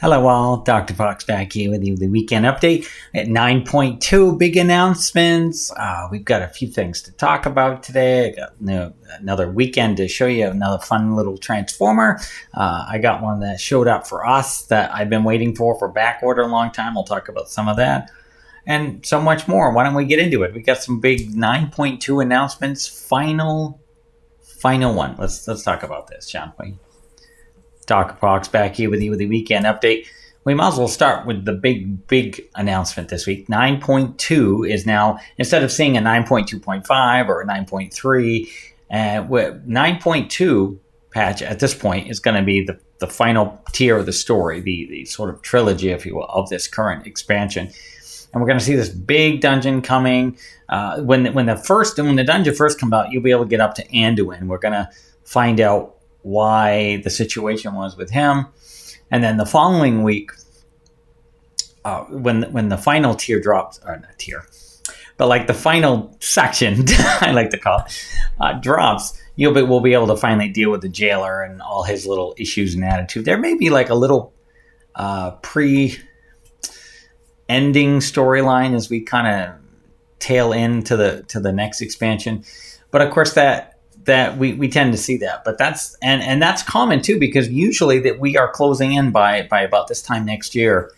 Hello all, Dr. Fox back here with you, the weekend update at 9.2 big announcements. We've got a few things to talk about today. I got another weekend to show you another fun little transformer. I got one that showed up for us that I've been waiting for back order a long time. We'll talk about some of that and so much more. Why don't we get into it? We got some big 9.2 announcements. Final one. Let's talk about this, shall we? Dr. Fox back here with you with the weekend update. We might as well start with the big announcement this week. 9.2 is now, instead of seeing a 9.2.5 or a 9.3, 9.2 patch at this point is going to be the final tier of the story, the sort of trilogy, if you will, of this current expansion. And we're going to see this big dungeon coming. When the dungeon first comes out, you'll be able to get up to Anduin. We're going to find out why the situation was with him, and then the following week, when the final tier drops, or not tier, but like the final section, I like to call it, drops, we'll be able to finally deal with the jailer and all his little issues and attitude. There may be like a little pre-ending storyline as we kind of tail into the next expansion, but of course that we tend to see that, but that's common too, because usually that we are closing in by about this time next year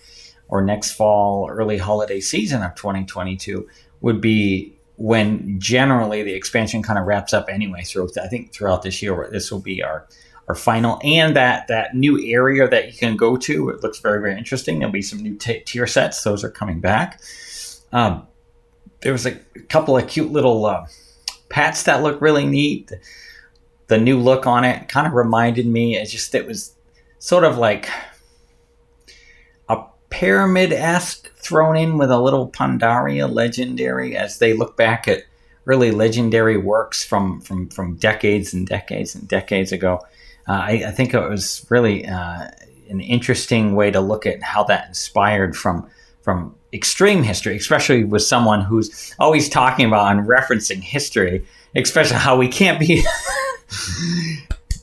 or next fall, early holiday season of 2022 would be when generally the expansion kind of wraps up anyway. So I think throughout this year, this will be our final, and that new area that you can go to, it looks very, very interesting. There'll be some new tier sets. Those are coming back. There was a couple of cute little pats that look really neat. The new look on it kind of reminded me, it was sort of like a pyramid-esque thrown in with a little Pandaria legendary, as they look back at really legendary works from decades and decades and decades ago. I think it was really an interesting way to look at how that inspired from extreme history, especially with someone who's always talking about and referencing history, especially how we can't be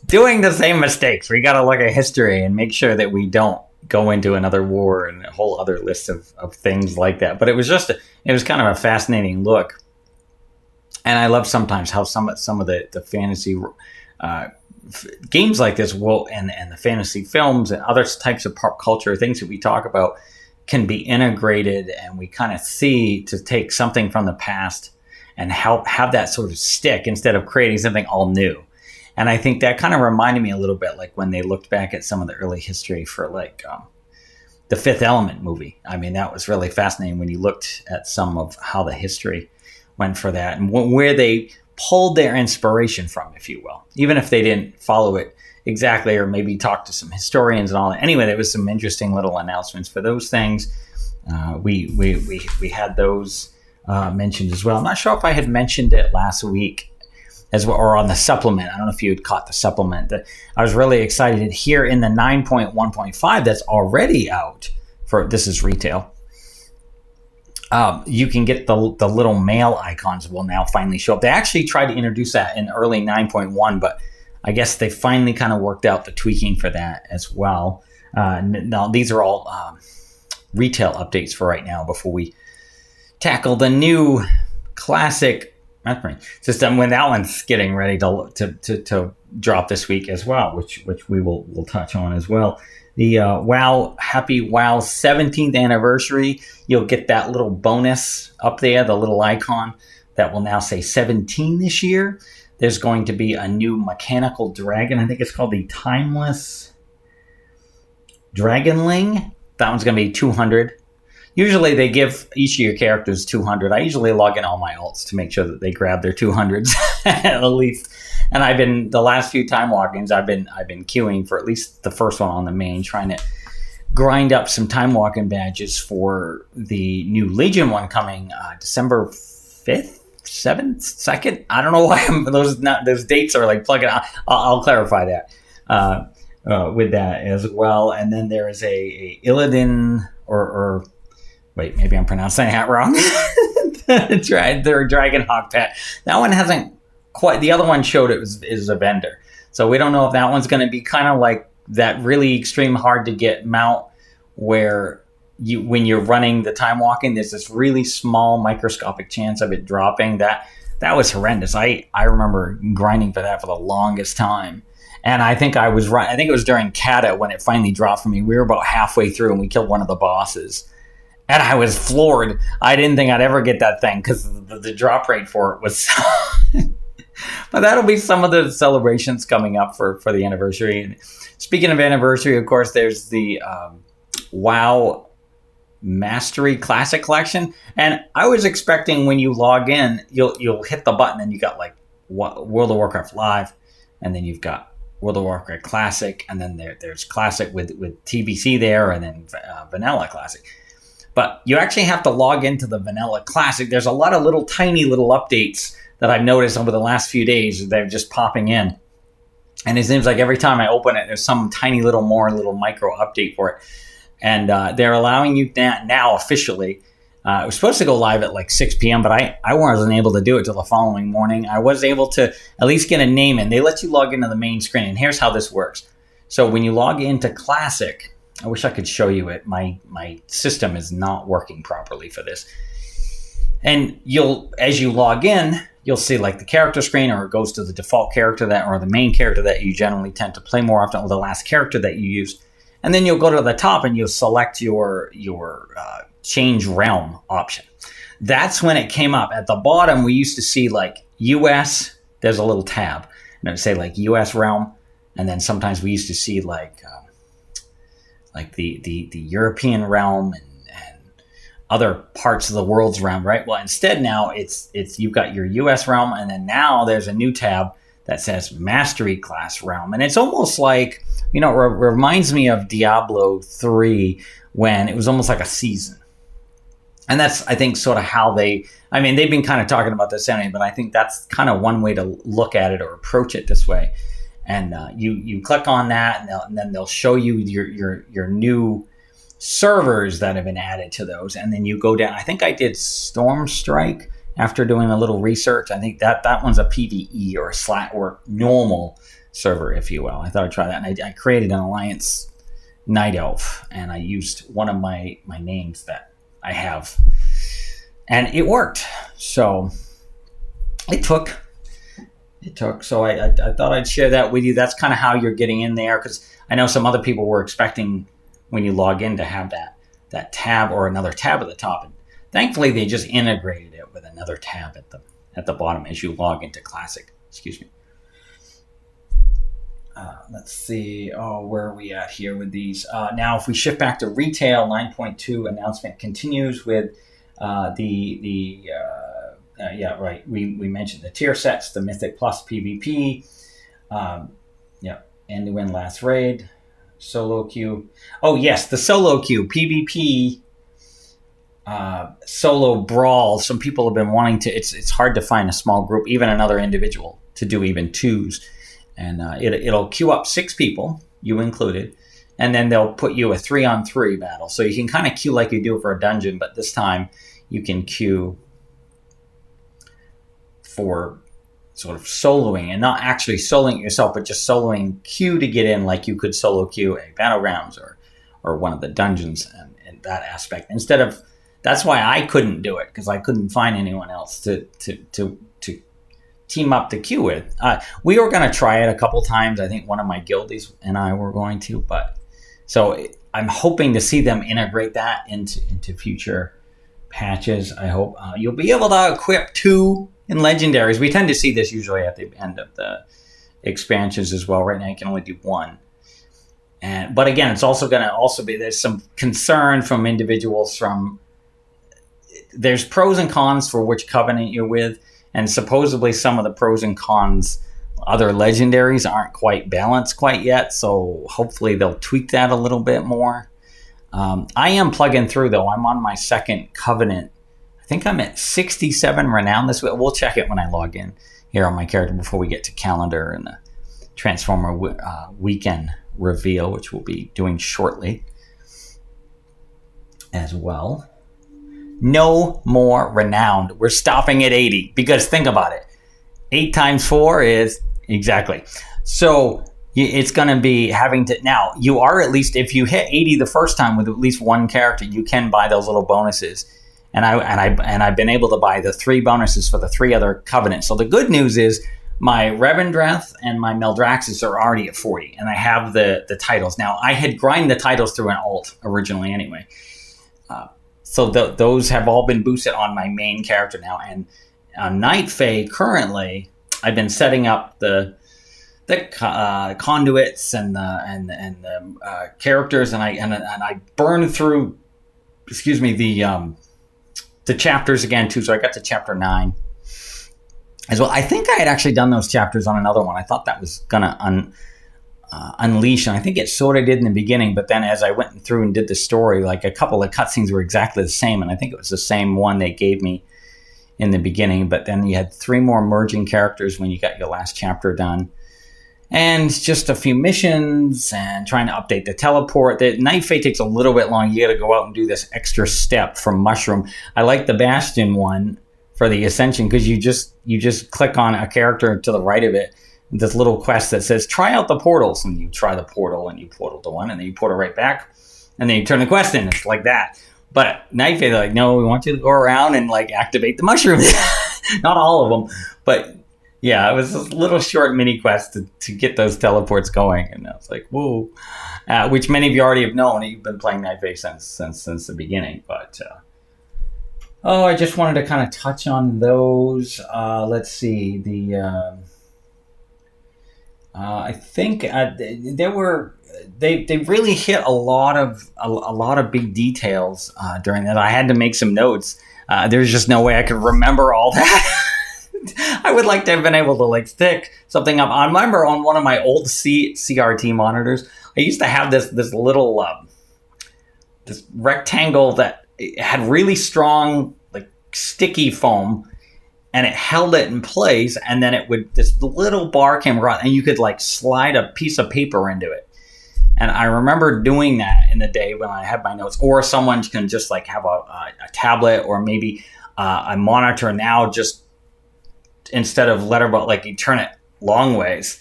doing the same mistakes. We got to look at history and make sure that we don't go into another war and a whole other list of things like that. But it was kind of a fascinating look. And I love sometimes how some of the fantasy games like this and the fantasy films and other types of pop culture, things that we talk about, can be integrated, and we kind of see to take something from the past and have that sort of stick instead of creating something all new. And I think that kind of reminded me a little bit like when they looked back at some of the early history for like the Fifth Element movie. I mean, that was really fascinating when you looked at some of how the history went for that and where they pulled their inspiration from, if you will, even if they didn't follow it exactly, or maybe talk to some historians and all that. Anyway, there was some interesting little announcements for those things. We had those mentioned as well. I'm not sure if I had mentioned it last week as well, or on the supplement. I don't know if you had caught the supplement. I was really excited here in the 9.1.5 that's already out. This is retail. You can get the little mail icons will now finally show up. They actually tried to introduce that in early 9.1, but I guess they finally kind of worked out the tweaking for that as well. Now, these are all retail updates for right now before we tackle the new classic system, when that one's getting ready to drop this week as well, which we'll touch on as well. The Happy WoW 17th anniversary, you'll get that little bonus up there, the little icon that will now say 17 this year. There's going to be a new mechanical dragon. I think it's called the Timeless Dragonling. That one's going to be 200. Usually they give each of your characters 200. I usually log in all my alts to make sure that they grab their 200s at least. And the last few time walk-ins, I've been queuing for at least the first one on the main, trying to grind up some time walk-in badges for the new Legion one coming December 5th. 7th, 2nd. I don't know why those dates are like plugging out. I'll clarify that with that as well. And then there is a Illidan or wait, maybe I'm pronouncing that wrong. Their Dragonhawk pet. That one hasn't quite. The other one showed is a vendor, so we don't know if that one's going to be kind of like that really extreme hard to get mount where when you're running the time walking, there's this really small microscopic chance of it dropping. That was horrendous. I remember grinding for that for the longest time. And I think I was right. I think it was during Kata when it finally dropped for me. We were about halfway through and we killed one of the bosses. And I was floored. I didn't think I'd ever get that thing because the drop rate for it was... But that'll be some of the celebrations coming up for the anniversary. And speaking of anniversary, of course, there's the WoW Mastery Classic Collection. And I was expecting when you log in, you'll hit the button and you got like World of Warcraft Live, and then you've got World of Warcraft Classic, and then there's Classic with TBC there, and then Vanilla Classic. But you actually have to log into the Vanilla Classic. There's a lot of tiny little updates that I've noticed over the last few days. They're just popping in. And it seems like every time I open it, there's some tiny little micro update for it. And they're allowing you now officially. It was supposed to go live at like 6 p.m., but I wasn't able to do it till the following morning. I was able to at least get a name in. They let you log into the main screen, and here's how this works. So when you log into Classic, I wish I could show you it. My system is not working properly for this. And as you log in, you'll see like the character screen, or it goes to the default character or the main character that you generally tend to play more often, or the last character that you use. And then you'll go to the top and you'll select your change realm option. That's when it came up. At the bottom, we used to see like US, there's a little tab, and it would say like US realm. And then sometimes we used to see like the European realm and other parts of the world's realm, right? Well, instead now it's you've got your US realm, and then now there's a new tab that says Mastery Class Realm. And it's almost like, it reminds me of Diablo 3 when it was almost like a season. And that's, I think, sort of how they've been kind of talking about this anyway, but I think that's kind of one way to look at it or approach it this way. And you click on that, and then they'll show you your new servers that have been added to those. And then you go down. I think I did Storm Strike after doing a little research. I think that one's a PvE or normal server, if you will. I thought I'd try that. And I created an Alliance Night Elf, and I used one of my names that I have, and it worked. So it took. So I thought I'd share that with you. That's kind of how you're getting in there, because I know some other people were expecting when you log in to have that tab or another tab at the top. And thankfully, they just integrated it with another tab at the bottom as you log into Classic. Excuse me. Let's see. Oh, where are we at here with these? Now, if we shift back to retail, 9.2 announcement continues with we mentioned the tier sets, the Mythic Plus PvP, end to end last raid, solo queue. Oh yes, the solo queue PvP, solo brawl. Some people have been wanting to. It's hard to find a small group, even another individual, to do even twos, and it'll queue up 6 people, you included. And then they'll put you a 3-on-3 battle. So you can kind of queue like you do for a dungeon, but this time you can queue for sort of soloing, and not actually soloing yourself, but just soloing queue to get in, like you could solo queue a Battlegrounds or one of the dungeons and that aspect. Instead of, that's why I couldn't do it, because I couldn't find anyone else to team up to queue with. We were going to try it a couple times. I think one of my guildies and I were going to, but so I'm hoping to see them integrate that into future patches. I hope you'll be able to equip 2 in legendaries. We tend to see this usually at the end of the expansions as well. Right now you can only do 1. But again, it's also going to be, there's some concern from individuals there's pros and cons for which covenant you're with, and supposedly some of the pros and cons, other legendaries, aren't quite balanced quite yet, so hopefully they'll tweak that a little bit more. I am plugging through, though. I'm on my second covenant. I think I'm at 67 renown this week. We'll check it when I log in here on my character before we get to calendar and the Transformer weekend reveal, which we'll be doing shortly as well. No more renowned. We're stopping at 80, because think about it. 8 times 4 is exactly. So it's going to be having to, now you are, at least if you hit 80 the first time with at least one character, you can buy those little bonuses. And I've been able to buy the 3 bonuses for the 3 other covenants. So the good news is my Revendreth and my Meldraxus are already at 40, and I have the titles. Now, I had grind the titles through an alt originally anyway. So those have all been boosted on my main character now. And on Night Fae, currently, I've been setting up the conduits and the characters, and I burned through, the chapters again too. So I got to chapter 9 as well. I think I had actually done those chapters on another one. I thought that was gonna unleash, and I think it sort of did in the beginning. But then as I went through and did the story, like a couple of cutscenes were exactly the same, and I think it was the same one they gave me in the beginning. But then you had 3 more merging characters when you got your last chapter done. And just a few missions and trying to update the teleport. The Night Fae takes a little bit long. You got to go out and do this extra step from Mushroom. I like the Bastion one for the Ascension because you just click on a character to the right of it. This little quest that says try out the portals, and you try the portal and you portal to one, and then you portal right back, and then you turn the quest in. It's like that. But Night Fae, they're like, no, we want you to go around and like activate the mushrooms. Not all of them, but. Yeah, it was a little short mini quest to get those teleports going, and I was like, "Whoa!" Which many of you already have known. You've been playing Night Fae since the beginning. But I just wanted to kind of touch on those. Let's see. I think they really hit a lot of big details during that. I had to make some notes. There's just no way I could remember all that. I would like to have been able to like stick something up. I remember on one of my old CRT monitors, I used to have this little this rectangle that had really strong like sticky foam, and it held it in place. And then this little bar came around, and you could like slide a piece of paper into it. And I remember doing that in the day when I had my notes, or someone can just like have a tablet, or maybe a monitor now, just instead of letterbox, like you turn it long ways,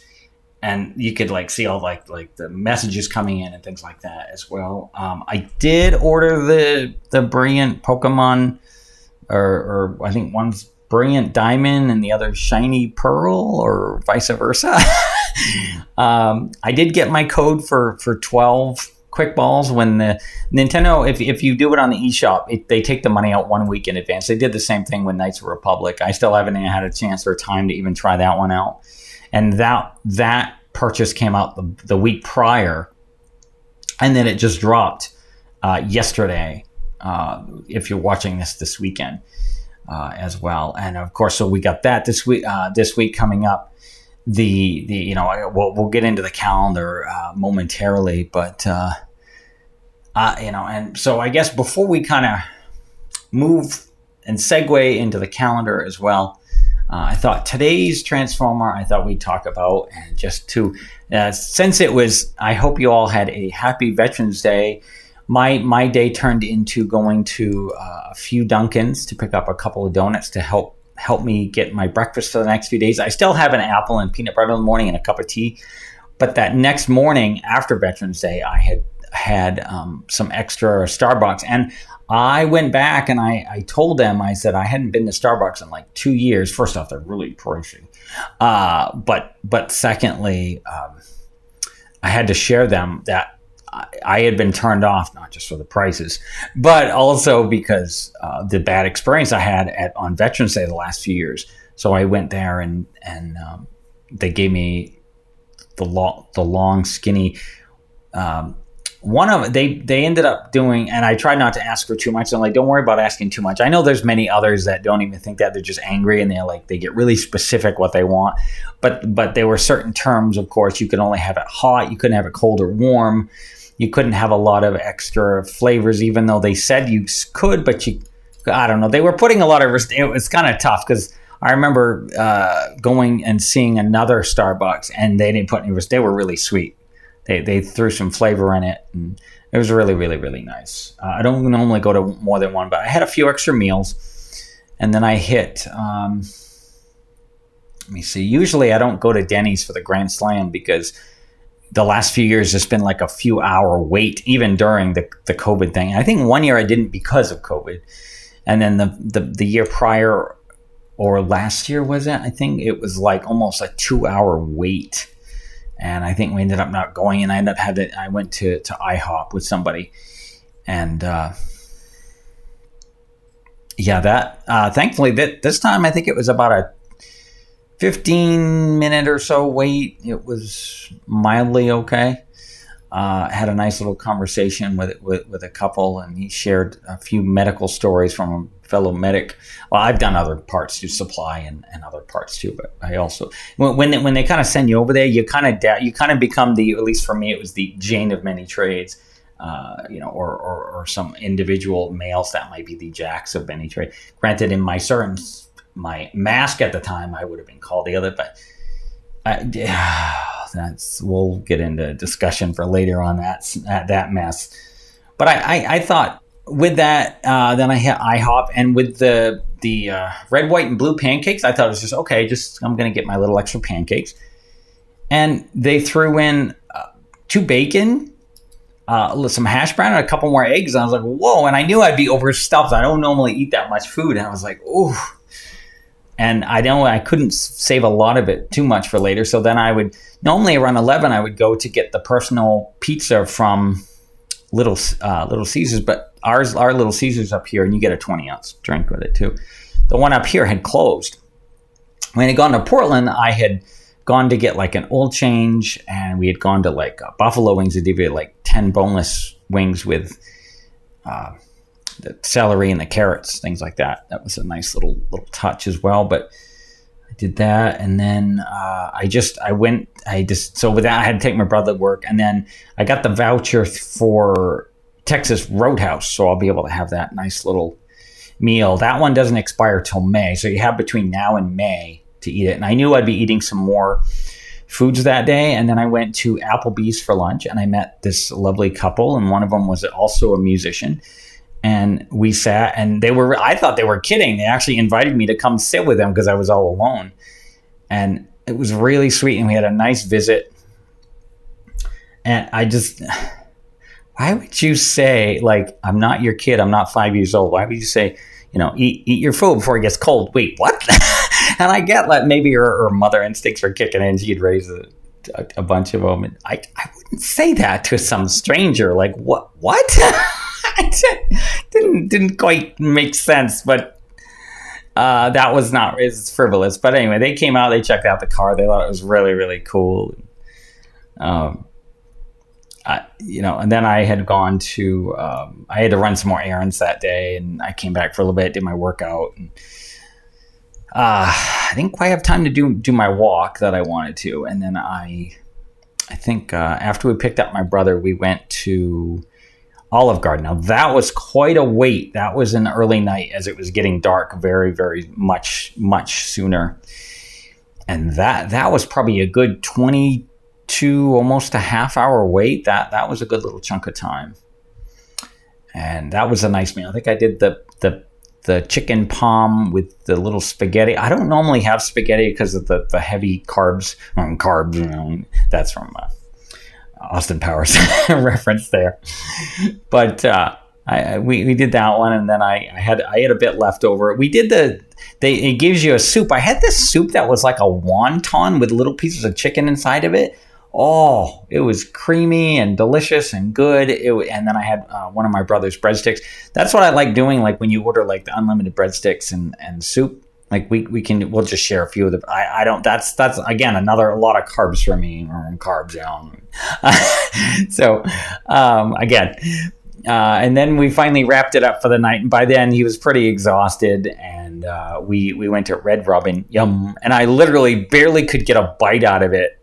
and you could like see all like the messages coming in and things like that as well. I did order the Brilliant Pokemon, or I think one's Brilliant Diamond and the other Shiny Pearl, or vice versa. I did get my code for 12 quick balls when the Nintendo, if you do it on the eShop, they take the money out 1 week in advance. They did the same thing with Knights of the Republic. I still haven't had a chance or time to even try that one out. And that purchase came out the week prior, and then it just dropped yesterday. If you're watching this weekend as well, and of course, so we got that this week coming up. We'll get into the calendar momentarily, but and so I guess before we kind of move and segue into the calendar as well, I thought today's Transformer, I thought we'd talk about, and just to since it was, I hope you all had a happy Veterans Day. My day turned into going to a few Dunkins to pick up a couple of donuts to help me get my breakfast for the next few days. I still have an apple and peanut butter in the morning and a cup of tea. But that next morning after Veterans Day, I had some extra Starbucks. And I went back and I told them, I said, I hadn't been to Starbucks in like 2 years. First off, they're really pricey. But secondly, I had to share them that I had been turned off, not just for the prices, but also because the bad experience I had on Veterans Day the last few years. So I went there and they gave me the long skinny. One of they ended up doing, and I tried not to ask for too much. I'm like, don't worry about asking too much. I know there's many others that don't even think that. They're just angry, and they get really specific what they want. But there were certain terms, of course. You could only have it hot. You couldn't have it cold or warm. You couldn't have a lot of extra flavors, even though they said you could. But I don't know. They were putting a lot of. It was kind of tough because I remember going and seeing another Starbucks, and they didn't put any. They were really sweet. They threw some flavor in it, and it was really, really, really nice. I don't normally go to more than one, but I had a few extra meals, and then I hit. Let me see. Usually, I don't go to Denny's for the Grand Slam because the last few years, it's been like a few hour wait, even during the COVID thing. I think one year I didn't because of COVID. And then the year prior, or last year was it? I think it was like almost a 2-hour wait. And I think we ended up not going, and I went to IHOP with somebody. And thankfully this time I think it was about a 15-minute or so wait. It was mildly okay. Had a nice little conversation with a couple, and he shared a few medical stories from a fellow medic. Well, I've done other parts too, supply and other parts too, but I also when they kind of send you over there, you kind of become the, at least for me, it was the Jane of many trades. Or some individual males that might be the Jacks of many trades. Granted, in my mask at the time, I would have been called the other, but we'll get into discussion for later on that mess. But I thought with that, then I hit IHOP, and with the red, white, and blue pancakes, I thought it was just okay. I'm going to get my little extra pancakes, and they threw in 2 bacon. Some hash brown and a couple more eggs. And I was like, whoa. And I knew I'd be overstuffed. I don't normally eat that much food. And I was like, ooh. And I know I couldn't save a lot of it too much for later. So then I would, normally around 11, I would go to get the personal pizza from Little Caesars. But our Little Caesars up here, and you get a 20-ounce drink with it too. The one up here had closed. When I had gone to Portland, I had gone to get like an oil change, and we had gone to like Buffalo Wings. They did like 10 boneless wings with the celery and the carrots, things like that. That was a nice little touch as well. But I did that, and then so with that I had to take my brother to work, and then I got the voucher for Texas Roadhouse, so I'll be able to have that nice little meal. That one doesn't expire till May, so you have between now and May to eat it. And I knew I'd be eating some more foods that day. And then I went to Applebee's for lunch, and I met this lovely couple, and one of them was also a musician. And we sat, and I thought they were kidding. They actually invited me to come sit with them because I was all alone. And it was really sweet, and we had a nice visit. And why would you say, like, I'm not your kid, I'm not 5 years old? Why would you say, eat your food before it gets cold? Wait, what? And I get that maybe her mother instincts were kicking in. She'd raised a bunch of them. And I wouldn't say that to some stranger. Like, what? didn't quite make sense, but that was not as frivolous. But anyway, they came out, they checked out the car. They thought it was really, really cool. And then I had gone to, I had to run some more errands that day, and I came back for a little bit, did my workout, and I didn't quite have time to do my walk that I wanted to. And then I think after we picked up my brother, we went to Olive Garden. Now that was quite a wait. That was an early night as it was getting dark very, very much sooner. And that was probably a good 22, almost a half-hour wait. That was a good little chunk of time. And that was a nice meal. I think I did the chicken palm with the little spaghetti. I don't normally have spaghetti because of the heavy carbs. That's from Austin Powers reference there. But we did that one, and then I had a bit left over. We did it gives you a soup. I had this soup that was like a wonton with little pieces of chicken inside of it. Oh, it was creamy and delicious and good. And then I had one of my brother's breadsticks. That's what I like doing. Like when you order like the unlimited breadsticks and soup, like we'll just share a few of them. I don't. That's again a lot of carbs for me. Carbs, So again, and then we finally wrapped it up for the night. And by then he was pretty exhausted, and we went to Red Robin. Yum! And I literally barely could get a bite out of it.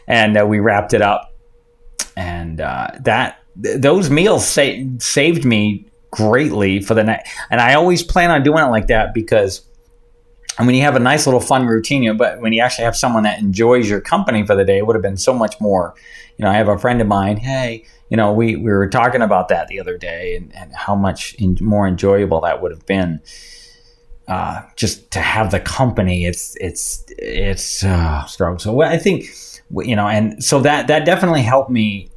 And we wrapped it up, and those meals saved me greatly for the night. And I always plan on doing it like that because, and when you have a nice little fun routine, but when you actually have someone that enjoys your company for the day, it would have been so much more. I have a friend of mine. Hey, we were talking about that the other day, and how much more enjoyable that would have been. Just to have the company, it's strong. So I think And so that definitely helped me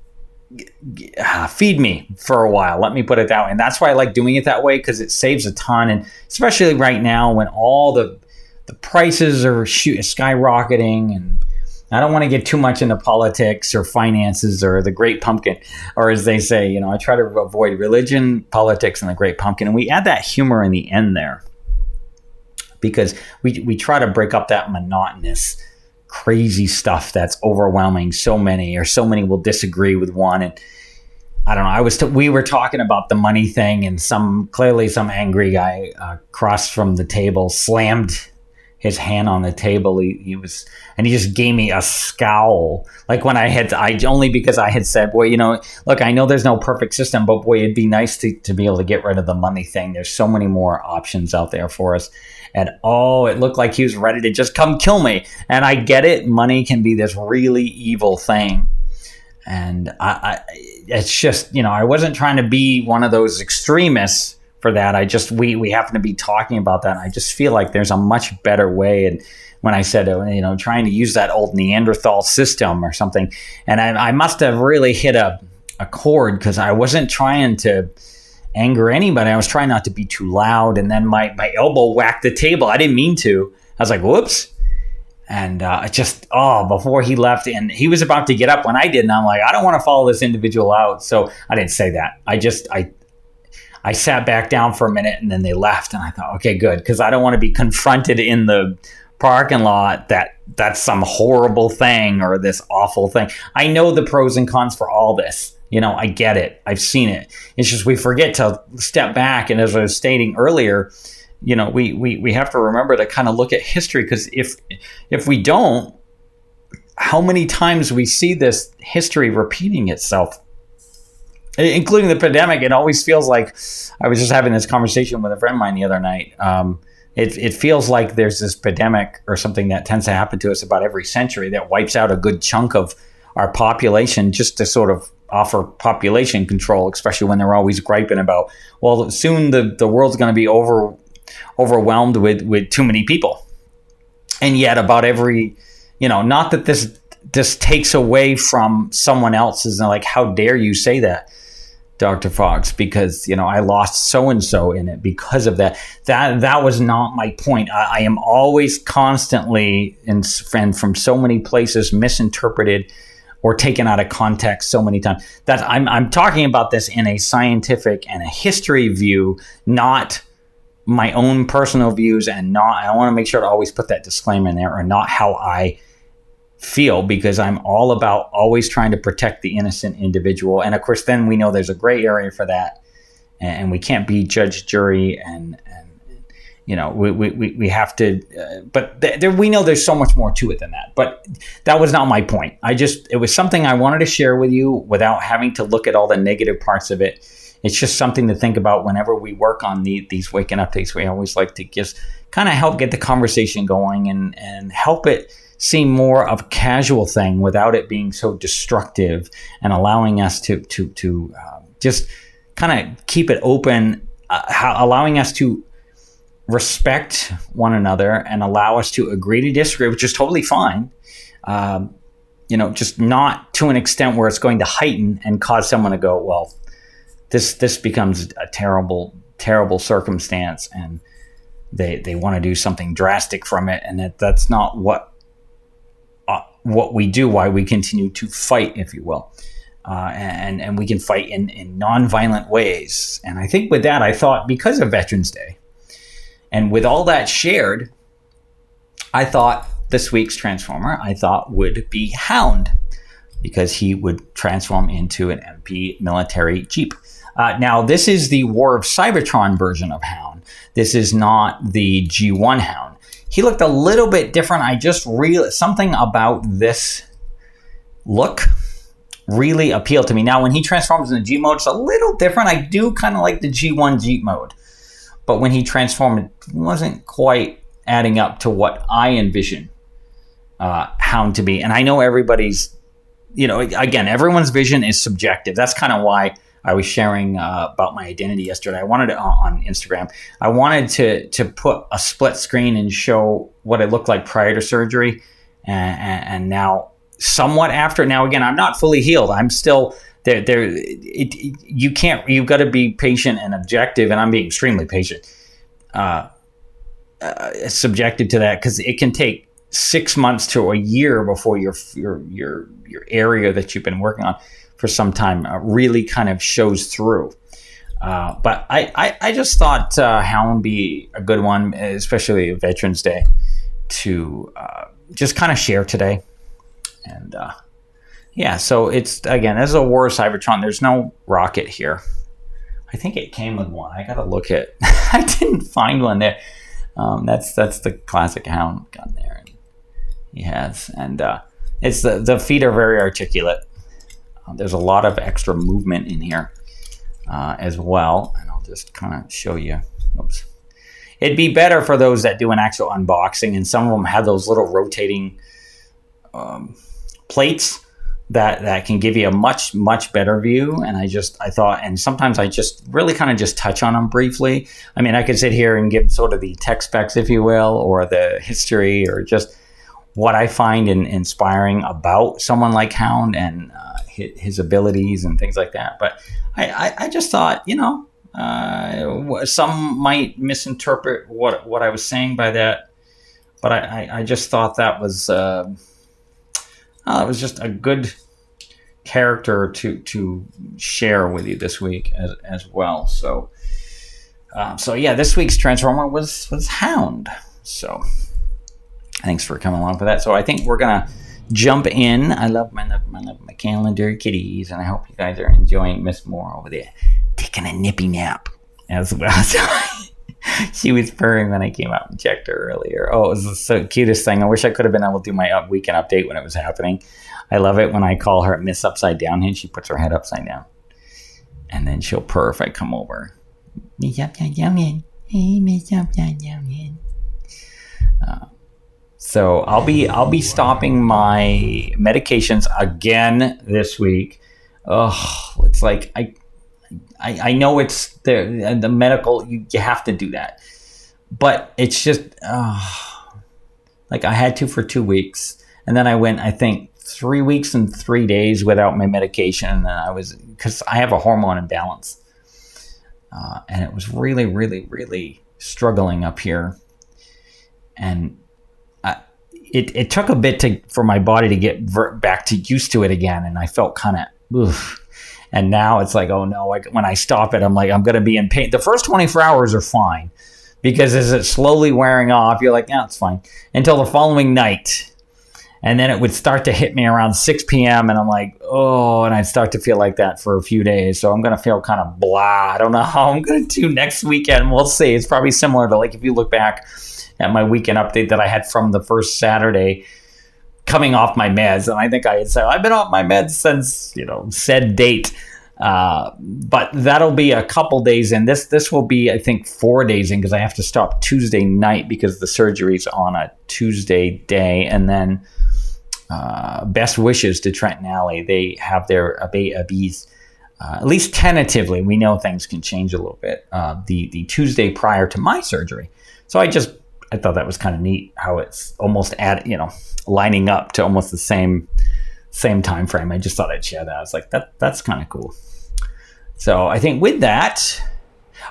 feed me for a while. Let me put it that way. And that's why I like doing it that way, because it saves a ton. And especially right now when all the prices are skyrocketing, and I don't want to get too much into politics or finances or the great pumpkin, or as they say, I try to avoid religion, politics, and the great pumpkin. And we add that humor in the end there, because we try to break up that monotonous, crazy stuff that's overwhelming so many will disagree with one. And I don't know, we were talking about the money thing, and some angry guy across from the table slammed his hand on the table. He just gave me a scowl, like when only because I had said, boy, look, I know there's no perfect system, but boy, it'd be nice to be able to get rid of the money thing. There's so many more options out there for us. And it looked like he was ready to just come kill me. And I get it. Money can be this really evil thing. And it's just, I wasn't trying to be one of those extremists for that. We happen to be talking about that. And I just feel like there's a much better way. And when I said, trying to use that old Neanderthal system or something, and I must have really hit a chord, because I wasn't trying to anger anybody. I was trying not to be too loud, and then my elbow whacked the table. I didn't mean to. I was like, whoops. And before he left, and he was about to get up when I did, and I'm like, I don't want to follow this individual out. So I didn't say that. I sat back down for a minute, and then they left, and I thought, okay, good, because I don't want to be confronted in the parking lot that's some horrible thing or this awful thing. I know the pros and cons for all this. I get it. I've seen it. It's just we forget to step back. And as I was stating earlier, we have to remember to kind of look at history, because if we don't, how many times we see this history repeating itself, including the pandemic. It always feels like, I was just having this conversation with a friend of mine the other night. It feels like there's this pandemic or something that tends to happen to us about every century that wipes out a good chunk of our population, just to sort of offer population control, especially when they're always griping about, well, soon the world's going to be overwhelmed with too many people. And yet about every, not that this takes away from someone else's, like, how dare you say that, Dr. Fox, because, I lost so-and-so in it because of that. That was not my point. I am always constantly, and from so many places, misinterpreted or taken out of context so many times. That I'm talking about this in a scientific and a history view, not my own personal views, and I want to make sure to always put that disclaimer in there, or not how I feel, because I'm all about always trying to protect the innocent individual. And of course, then we know there's a gray area for that, and we can't be judge, jury, and we have to, but we know there's so much more to it than that. But that was not my point. It was something I wanted to share with you without having to look at all the negative parts of it. It's just something to think about whenever we work on these Waking Updates. We always like to just kind of help get the conversation going and help it seem more of a casual thing without it being so destructive, and allowing us to just kind of keep it open, allowing us to respect one another and allow us to agree to disagree, which is totally fine. Just not to an extent where it's going to heighten and cause someone to go, well, this becomes a terrible, terrible circumstance, and they want to do something drastic from it. And that's not what we do, why we continue to fight, if you will. And we can fight in non-violent ways. And I think with that, I thought, because of Veterans Day, and with all that shared, I thought this week's Transformer, would be Hound, because he would transform into an MP military Jeep. Now, this is the War of Cybertron version of Hound. This is not the G1 Hound. He looked a little bit different. I just something about this look really appealed to me. Now, when he transforms in the Jeep mode, it's a little different. I do kind of like the G1 Jeep mode. But when he transformed, it wasn't quite adding up to what I envision Hound to be. And I know everybody's, again, everyone's vision is subjective. That's kind of why I was sharing about my identity yesterday. I wanted it on Instagram. I wanted to put a split screen and show what it looked like prior to surgery, and now somewhat after. Now, again, I'm not fully healed. I'm still there. You've got to be patient and objective, and I'm being extremely patient, subjected to that, because it can take 6 months to a year before your area that you've been working on for some time really kind of shows through. But I just thought Hound be a good one, especially Veterans Day, to just kind of share today. And so it's, again, as a War Cybertron, there's no rocket here. I think it came with one. I got to look at. I didn't find one there. That's the classic Hound gun there. And he has, and it's the feet are very articulate. There's a lot of extra movement in here as well, and I'll just kind of show you. Oops. It'd be better for those that do an actual unboxing, and some of them have those little rotating plates that can give you a much better view. And I thought, and sometimes I just really kind of just touch on them briefly. I mean, I could sit here and give sort of the tech specs, if you will, or the history, or just what I find inspiring about someone like Hound and his abilities and things like that. But I just thought, some might misinterpret what I was saying by that, but I just thought that was it was just a good character to share with you this week as well. So yeah, this week's Transformer was Hound. So thanks for coming along for that. So I think we're gonna jump in. I love my calendar kitties, and I hope you guys are enjoying Miss Mora over there taking a nippy nap as well. So she was purring when I came out and checked her earlier. Oh, it was the cutest thing. I wish I could have been able to do my weekend update when it was happening. I love it when I call her Miss Upside Down, and she puts her head upside down, and then she'll purr if I come over. Miss Upside Down, hey, Miss Upside Down. So I'll be stopping my medications again this week. Oh, it's like I know it's the medical, you have to do that, but it's just like I had to for 2 weeks, and then I went, I think, 3 weeks and 3 days without my medication, and then because I have a hormone imbalance, and it was really, really, really struggling up here, and it took a bit for my body to get back to used to it again, and I felt kind of, and now it's like, oh no, when I stop it, I'm like, I'm going to be in pain. The first 24 hours are fine, because as it's slowly wearing off, you're like, yeah, it's fine, until the following night. And then it would start to hit me around 6 p.m. and I'm like, oh, and I'd start to feel like that for a few days. So I'm going to feel kind of blah. I don't know how I'm going to do next weekend. We'll see. It's probably similar to, like, if you look back at my weekend update that I had from the first Saturday coming off my meds. And I think I had said, I've been off my meds since, said date. But that'll be a couple days in. This will be, I think, 4 days in, because I have to stop Tuesday night because the surgery's on a Tuesday day. And then best wishes to Trent and Allie. They have their bees, at least tentatively. We know things can change a little bit. The Tuesday prior to my surgery. So I thought that was kind of neat how it's almost lining up to almost the same time frame. I just thought I'd share that. I was like, that's kind of cool. So I think with that,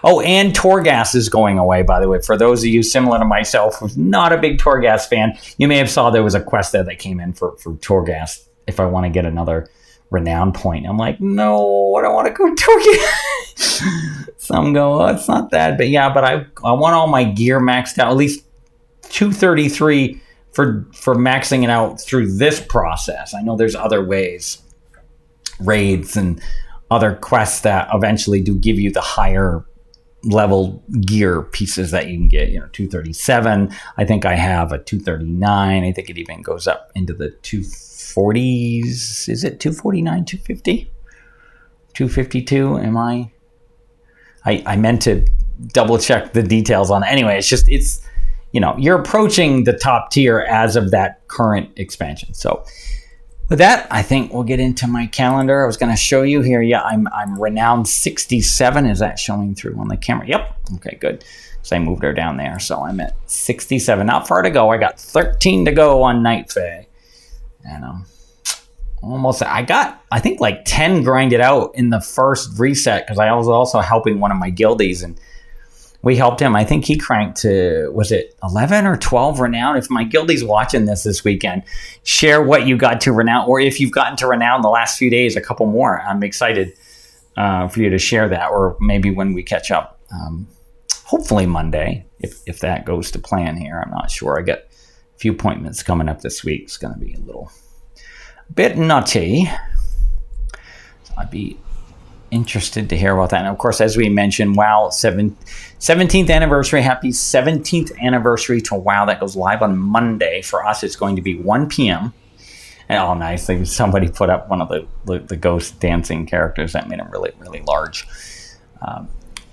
and Torgas is going away, by the way. For those of you similar to myself who's not a big Torgas fan, you may have saw there was a quest there that came in for Torgas if I want to get another renown point. I'm like, no, I don't want to go Torgas. Some go, oh, it's not that, but yeah, but I want all my gear maxed out, at least 233 for maxing it out through this process. I know there's other ways, raids and other quests that eventually do give you the higher level gear pieces that you can get, 237. I think I have a 239. I think it even goes up into the 240s. Is it 249, 250? 252? Am I meant to double check the details on it. Anyway, it's you're approaching the top tier as of that current expansion. So with that, I think we'll get into my calendar. I was going to show you here. Yeah, I'm renowned 67. Is that showing through on the camera? Yep. Okay, good. So I moved her down there. So I'm at 67. Not far to go. I got 13 to go on Night Fae. And I think like 10 grinded out in the first reset because I was also helping one of my guildies and we helped him. I think he cranked to, was it 11 or 12 renown? If my guildie's watching this weekend, share what you got to renown, or if you've gotten to renown the last few days, a couple more. I'm excited for you to share that, or maybe when we catch up, hopefully Monday, if that goes to plan here. I'm not sure. I got a few appointments coming up this week. It's going to be a little bit nutty. So I'd be interested to hear about that. And of course, as we mentioned, WoW 17th anniversary. Happy 17th anniversary to WoW. That goes live on Monday. For us, it's going to be 1 p.m. And oh, nice. Somebody put up one of the ghost dancing characters. That made them really, really large.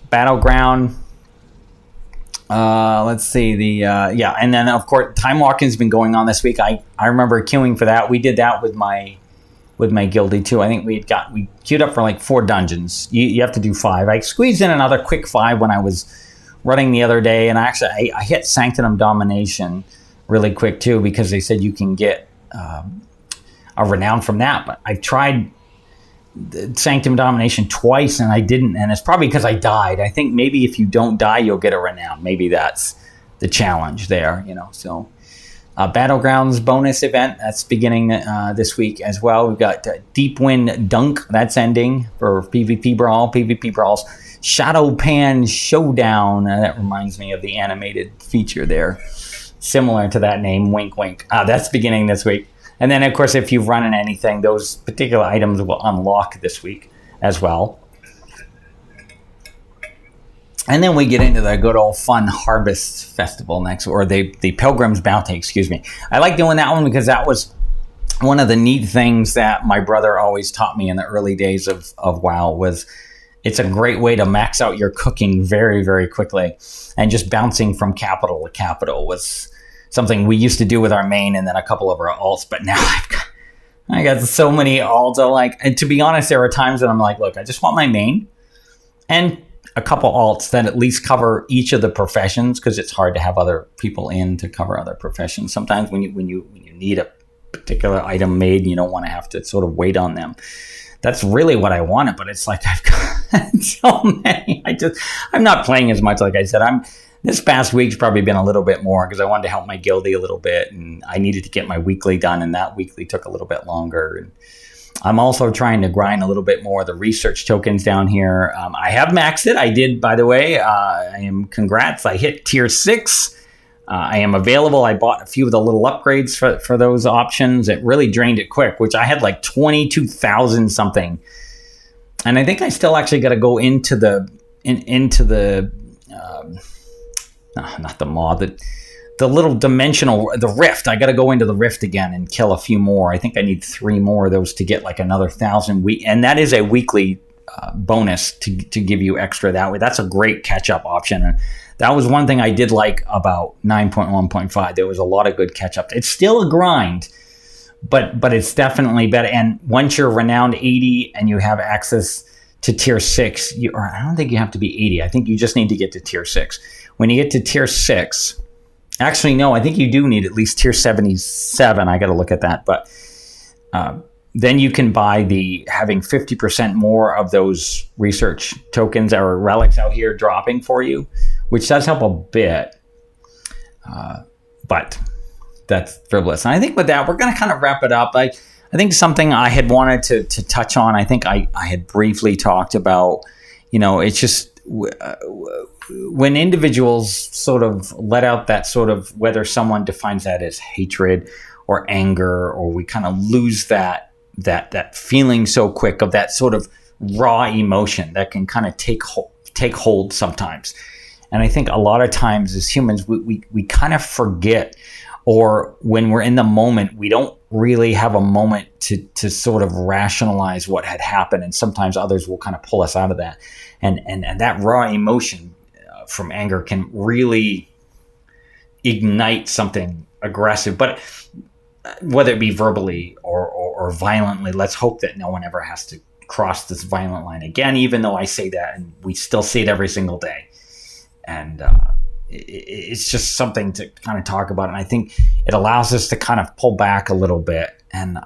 Battleground. Let's see. And then, of course, Time Walking's been going on this week. I remember queuing for that. We did that with my guildie too. I think we queued up for like 4 dungeons. You have to do 5. I squeezed in another quick 5 when I was running the other day, and I hit Sanctum Domination really quick too because they said you can get a renown from that. But I tried Sanctum Domination twice and I didn't, and it's probably because I died. I think maybe if you don't die, you'll get a renown. Maybe that's the challenge there, So. Battlegrounds bonus event, that's beginning this week as well. We've got Deep Wind Dunk, that's ending for PvP Brawl. PvP Brawl's Shadow Pan Showdown. That reminds me of the animated feature there. Similar to that name, wink, wink. That's beginning this week. And then, of course, if you've run in anything, those particular items will unlock this week as well. And then we get into the good old fun Harvest Festival next, or the Pilgrim's Bounty, excuse me. I like doing that one because that was one of the neat things that my brother always taught me in the early days of WoW was it's a great way to max out your cooking very, very quickly. And just bouncing from capital to capital was something we used to do with our main and then a couple of our alts. But now I got so many alts. And to be honest, there are times that I'm like, look, I just want my main and a couple alts that at least cover each of the professions, because it's hard to have other people in to cover other professions. Sometimes when you need a particular item made and you don't want to have to sort of wait on them. That's really what I wanted, but it's like I've got so many. I'm not playing as much, like I said. This past week's probably been a little bit more because I wanted to help my guildie a little bit, and I needed to get my weekly done, and that weekly took a little bit longer. And I'm also trying to grind a little bit more of the research tokens down here. I have maxed it. I did, by the way. Congrats. I hit tier 6. I am available. I bought a few of the little upgrades for those options. It really drained it quick, which I had like 22,000 something. And I think I still actually got to go into the not the maw, the little dimensional, the rift. I got to go into the rift again and kill a few more. I think I need 3 more of those to get like another 1,000 and that is a weekly bonus to give you extra that way. That's a great catch-up option. And that was one thing I did like about 9.1.5. There was a lot of good catch-up. It's still a grind, but it's definitely better. And once you're renowned 80 and you have access to tier 6, I don't think you have to be 80. I think you just need to get to tier 6. When you get to tier 6, actually, no, I think you do need at least tier 77. I got to look at that. But then you can buy having 50% more of those research tokens or relics out here dropping for you, which does help a bit. But that's frivolous. And I think with that, we're going to kind of wrap it up. I think something I had wanted to touch on, I think I had briefly talked about, it's just when individuals sort of let out that sort of, whether someone defines that as hatred or anger, or we kind of lose that feeling so quick of that sort of raw emotion that can kind of take hold sometimes. And I think a lot of times as humans, we kind of forget, or when we're in the moment, we don't really have a moment to sort of rationalize what had happened. And sometimes others will kind of pull us out of that. And that raw emotion from anger can really ignite something aggressive. But whether it be verbally or violently, let's hope that no one ever has to cross this violent line again, even though I say that and we still see it every single day. And it's just something to kind of talk about. And I think it allows us to kind of pull back a little bit And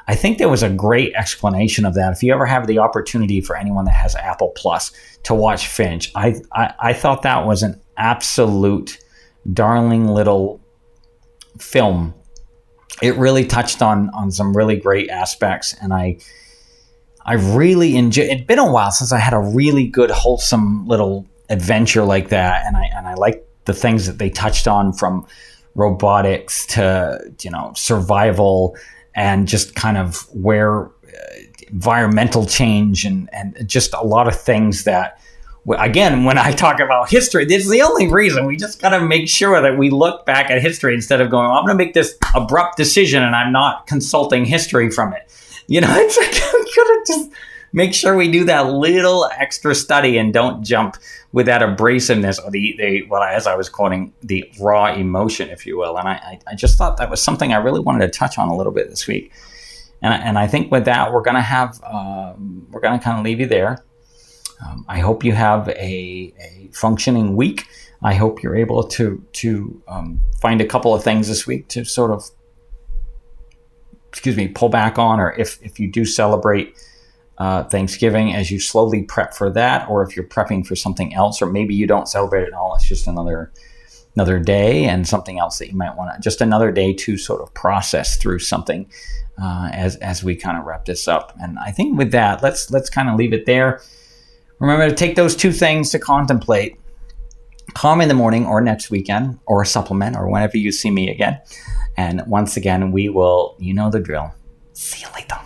I think there was a great explanation of that. If you ever have the opportunity for anyone that has Apple Plus to watch Finch, I thought that was an absolute darling little film. It really touched on some really great aspects, and I really enjoyed. It'd been a while since I had a really good, wholesome little adventure like that, and I liked the things that they touched on, from robotics to survival, and just kind of where environmental change and just a lot of things that, again, when I talk about history, this is the only reason we just got to make sure that we look back at history instead of going, I'm going to make this abrupt decision and I'm not consulting history from it. It's like, we got to just make sure we do that little extra study and don't jump with that abrasiveness, or as I was quoting, the raw emotion, if you will. And I just thought that was something I really wanted to touch on a little bit this week. And I think with that, we're going to kind of leave you there. I hope you have a functioning week. I hope you're able to find a couple of things this week to sort of, pull back on, or if you do celebrate Thanksgiving, as you slowly prep for that, or if you're prepping for something else, or maybe you don't celebrate it at all. It's just another day and something else that you might want to, just another day to sort of process through something as we kind of wrap this up. And I think with that, let's kind of leave it there. Remember to take those two things to contemplate: calm in the morning, or next weekend, or a supplement, or whenever you see me again. And once again, we will, the drill. See you later.